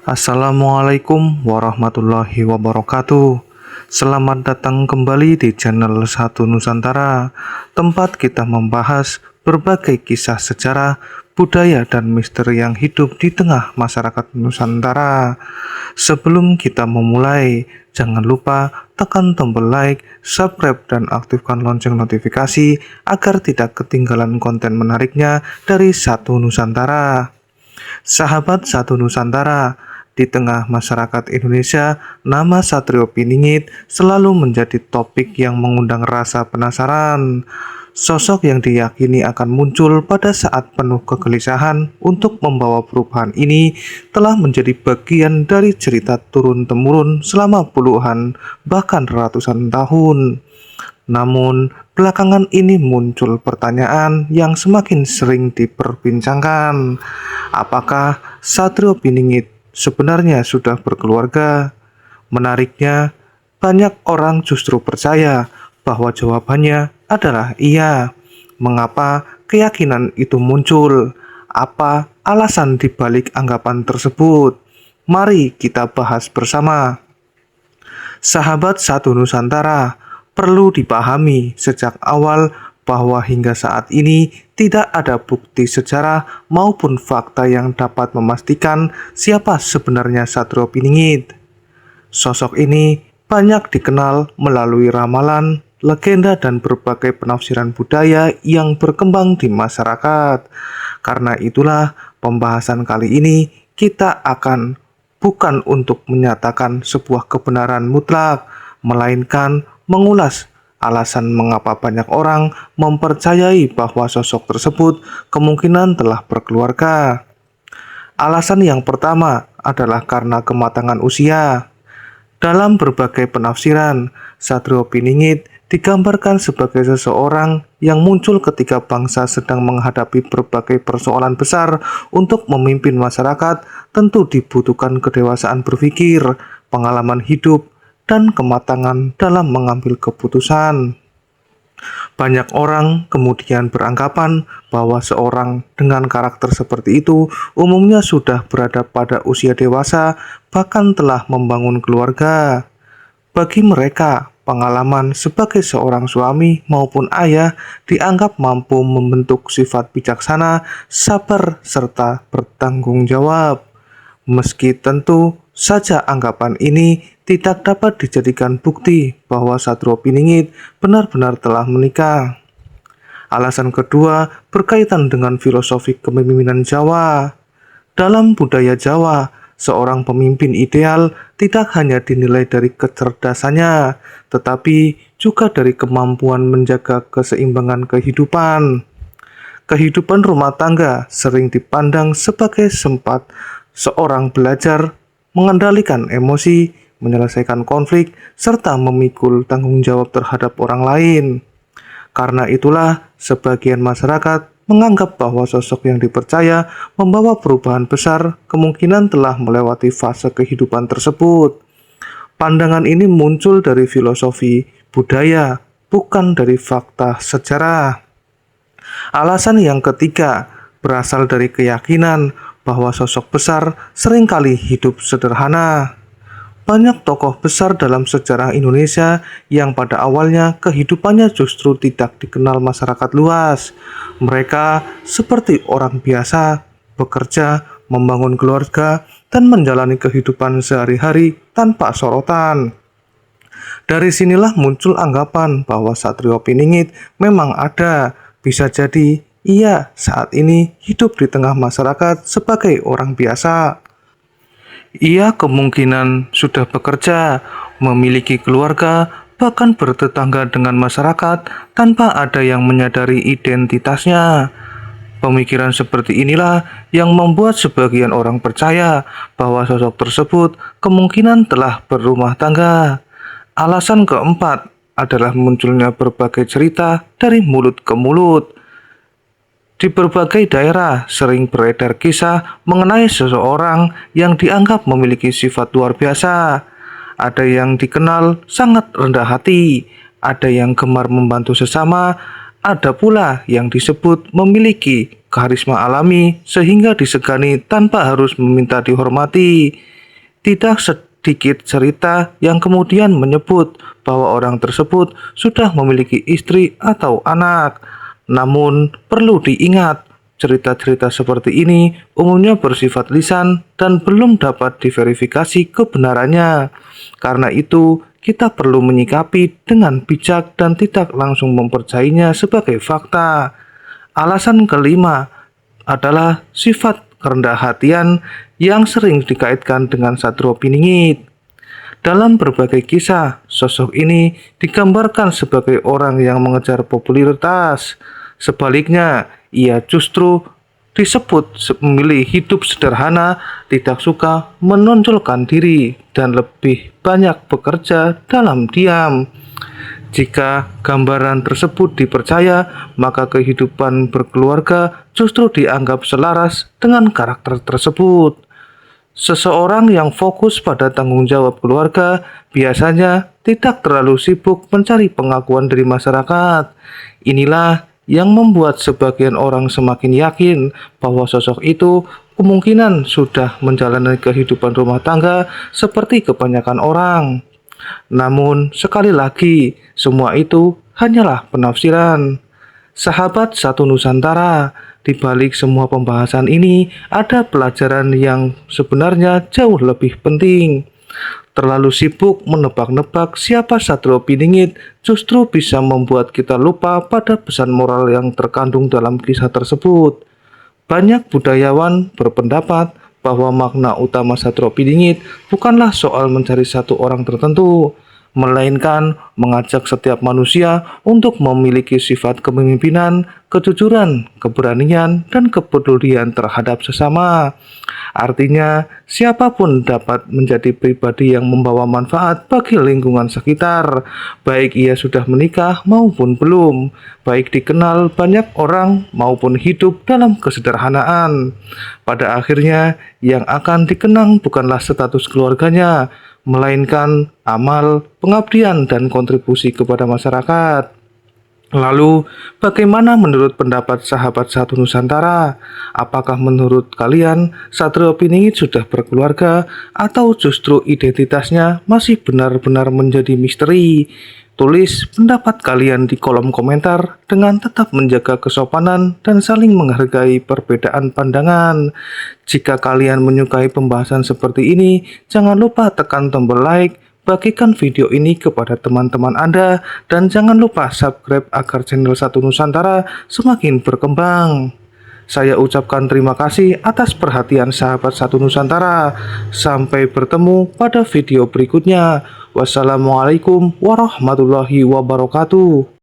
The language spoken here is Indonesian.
Assalamualaikum warahmatullahi wabarakatuh. Selamat datang kembali di channel Satu Nusantara, tempat kita membahas berbagai kisah sejarah, budaya, dan misteri yang hidup di tengah masyarakat Nusantara. Sebelum kita memulai, jangan lupa tekan tombol like, subscribe, dan aktifkan lonceng notifikasi agar tidak ketinggalan konten menariknya dari Satu Nusantara. Sahabat Satu Nusantara, di tengah masyarakat Indonesia, nama Satrio Piningit selalu menjadi topik yang mengundang rasa penasaran. Sosok yang diyakini akan muncul pada saat penuh kegelisahan untuk membawa perubahan ini telah menjadi bagian dari cerita turun-temurun selama puluhan bahkan ratusan tahun. Namun, belakangan ini muncul pertanyaan yang semakin sering diperbincangkan. Apakah Satrio Piningit sebenarnya sudah berkeluarga? Menariknya, banyak orang justru percaya bahwa jawabannya adalah iya. Mengapa keyakinan itu muncul? Apa alasan dibalik anggapan tersebut? Mari kita bahas bersama. Sahabat Satu Nusantara, perlu dipahami sejak awal bahwa hingga saat ini tidak ada bukti sejarah maupun fakta yang dapat memastikan siapa sebenarnya Satrio Piningit. Sosok ini banyak dikenal melalui ramalan, legenda, dan berbagai penafsiran budaya yang berkembang di masyarakat. Karena itulah pembahasan kali ini kita akan bukan untuk menyatakan sebuah kebenaran mutlak, melainkan mengulas alasan mengapa banyak orang mempercayai bahwa sosok tersebut kemungkinan telah berkeluarga. Alasan yang pertama adalah karena kematangan usia. Dalam berbagai penafsiran, Satrio Piningit digambarkan sebagai seseorang yang muncul ketika bangsa sedang menghadapi berbagai persoalan besar. Untuk memimpin masyarakat, tentu dibutuhkan kedewasaan berpikir, pengalaman hidup, dan kematangan dalam mengambil keputusan. Banyak orang kemudian beranggapan bahwa seorang dengan karakter seperti itu umumnya sudah berada pada usia dewasa, bahkan telah membangun keluarga. Bagi mereka, pengalaman sebagai seorang suami maupun ayah dianggap mampu membentuk sifat bijaksana, sabar, serta bertanggung jawab. Meski tentu saja anggapan ini tidak dapat dijadikan bukti bahwa Satrio Piningit benar-benar telah menikah. Alasan kedua berkaitan dengan filosofi kepemimpinan Jawa. Dalam budaya Jawa, seorang pemimpin ideal tidak hanya dinilai dari kecerdasannya, tetapi juga dari kemampuan menjaga keseimbangan kehidupan. Kehidupan rumah tangga sering dipandang sebagai sempat seorang belajar mengendalikan emosi, menyelesaikan konflik, serta memikul tanggung jawab terhadap orang lain. Karena itulah, sebagian masyarakat menganggap bahwa sosok yang dipercaya membawa perubahan besar kemungkinan telah melewati fase kehidupan tersebut. Pandangan ini muncul dari filosofi budaya, bukan dari fakta sejarah. Alasan yang ketiga berasal dari keyakinan bahwa sosok besar seringkali hidup sederhana. Banyak tokoh besar dalam sejarah Indonesia yang pada awalnya kehidupannya justru tidak dikenal masyarakat luas. Mereka seperti orang biasa, bekerja, membangun keluarga, dan menjalani kehidupan sehari-hari tanpa sorotan. Dari sinilah muncul anggapan bahwa Satrio Piningit memang ada, bisa jadi ia saat ini hidup di tengah masyarakat sebagai orang biasa. Ia kemungkinan sudah bekerja, memiliki keluarga, bahkan bertetangga dengan masyarakat tanpa ada yang menyadari identitasnya. Pemikiran seperti inilah yang membuat sebagian orang percaya bahwa sosok tersebut kemungkinan telah berumah tangga. Alasan keempat adalah munculnya berbagai cerita dari mulut ke mulut. Di berbagai daerah sering beredar kisah mengenai seseorang yang dianggap memiliki sifat luar biasa. Ada yang dikenal sangat rendah hati, ada yang gemar membantu sesama, ada pula yang disebut memiliki karisma alami sehingga disegani tanpa harus meminta dihormati. Tidak sedikit cerita yang kemudian menyebut bahwa orang tersebut sudah memiliki istri atau anak. Namun, perlu diingat, cerita-cerita seperti ini umumnya bersifat lisan dan belum dapat diverifikasi kebenarannya. Karena itu, kita perlu menyikapi dengan bijak dan tidak langsung mempercayainya sebagai fakta. Alasan kelima adalah sifat kerendah hatian yang sering dikaitkan dengan Satrio Piningit. Dalam berbagai kisah, sosok ini digambarkan sebagai orang yang mengejar popularitas. Sebaliknya, ia justru disebut memilih hidup sederhana, tidak suka menonjolkan diri, dan lebih banyak bekerja dalam diam. Jika gambaran tersebut dipercaya, maka kehidupan berkeluarga justru dianggap selaras dengan karakter tersebut. Seseorang yang fokus pada tanggung jawab keluarga biasanya tidak terlalu sibuk mencari pengakuan dari masyarakat. Inilah yang membuat sebagian orang semakin yakin bahwa sosok itu kemungkinan sudah menjalani kehidupan rumah tangga seperti kebanyakan orang. Namun, sekali lagi, semua itu hanyalah penafsiran. Sahabat Satu Nusantara, di balik semua pembahasan ini ada pelajaran yang sebenarnya jauh lebih penting. Terlalu sibuk menebak-nebak siapa Satrio Piningit justru bisa membuat kita lupa pada pesan moral yang terkandung dalam kisah tersebut. Banyak budayawan berpendapat bahwa makna utama Satrio Piningit bukanlah soal mencari satu orang tertentu, melainkan mengajak setiap manusia untuk memiliki sifat kepemimpinan, kejujuran, keberanian, dan kepedulian terhadap sesama. Artinya, siapapun dapat menjadi pribadi yang membawa manfaat bagi lingkungan sekitar, baik ia sudah menikah maupun belum, baik dikenal banyak orang maupun hidup dalam kesederhanaan. Pada akhirnya, yang akan dikenang bukanlah status keluarganya, melainkan amal, pengabdian, dan kontribusi kepada masyarakat. Lalu, bagaimana menurut pendapat sahabat Satu Nusantara? Apakah menurut kalian Satrio Piningit sudah berkeluarga atau justru identitasnya masih benar-benar menjadi misteri? Tulis pendapat kalian di kolom komentar dengan tetap menjaga kesopanan dan saling menghargai perbedaan pandangan. Jika kalian menyukai pembahasan seperti ini, jangan lupa tekan tombol like, bagikan video ini kepada teman-teman Anda, dan jangan lupa subscribe agar channel Satu Nusantara semakin berkembang. Saya ucapkan terima kasih atas perhatian sahabat Satu Nusantara. Sampai bertemu pada video berikutnya. Wassalamualaikum warahmatullahi wabarakatuh.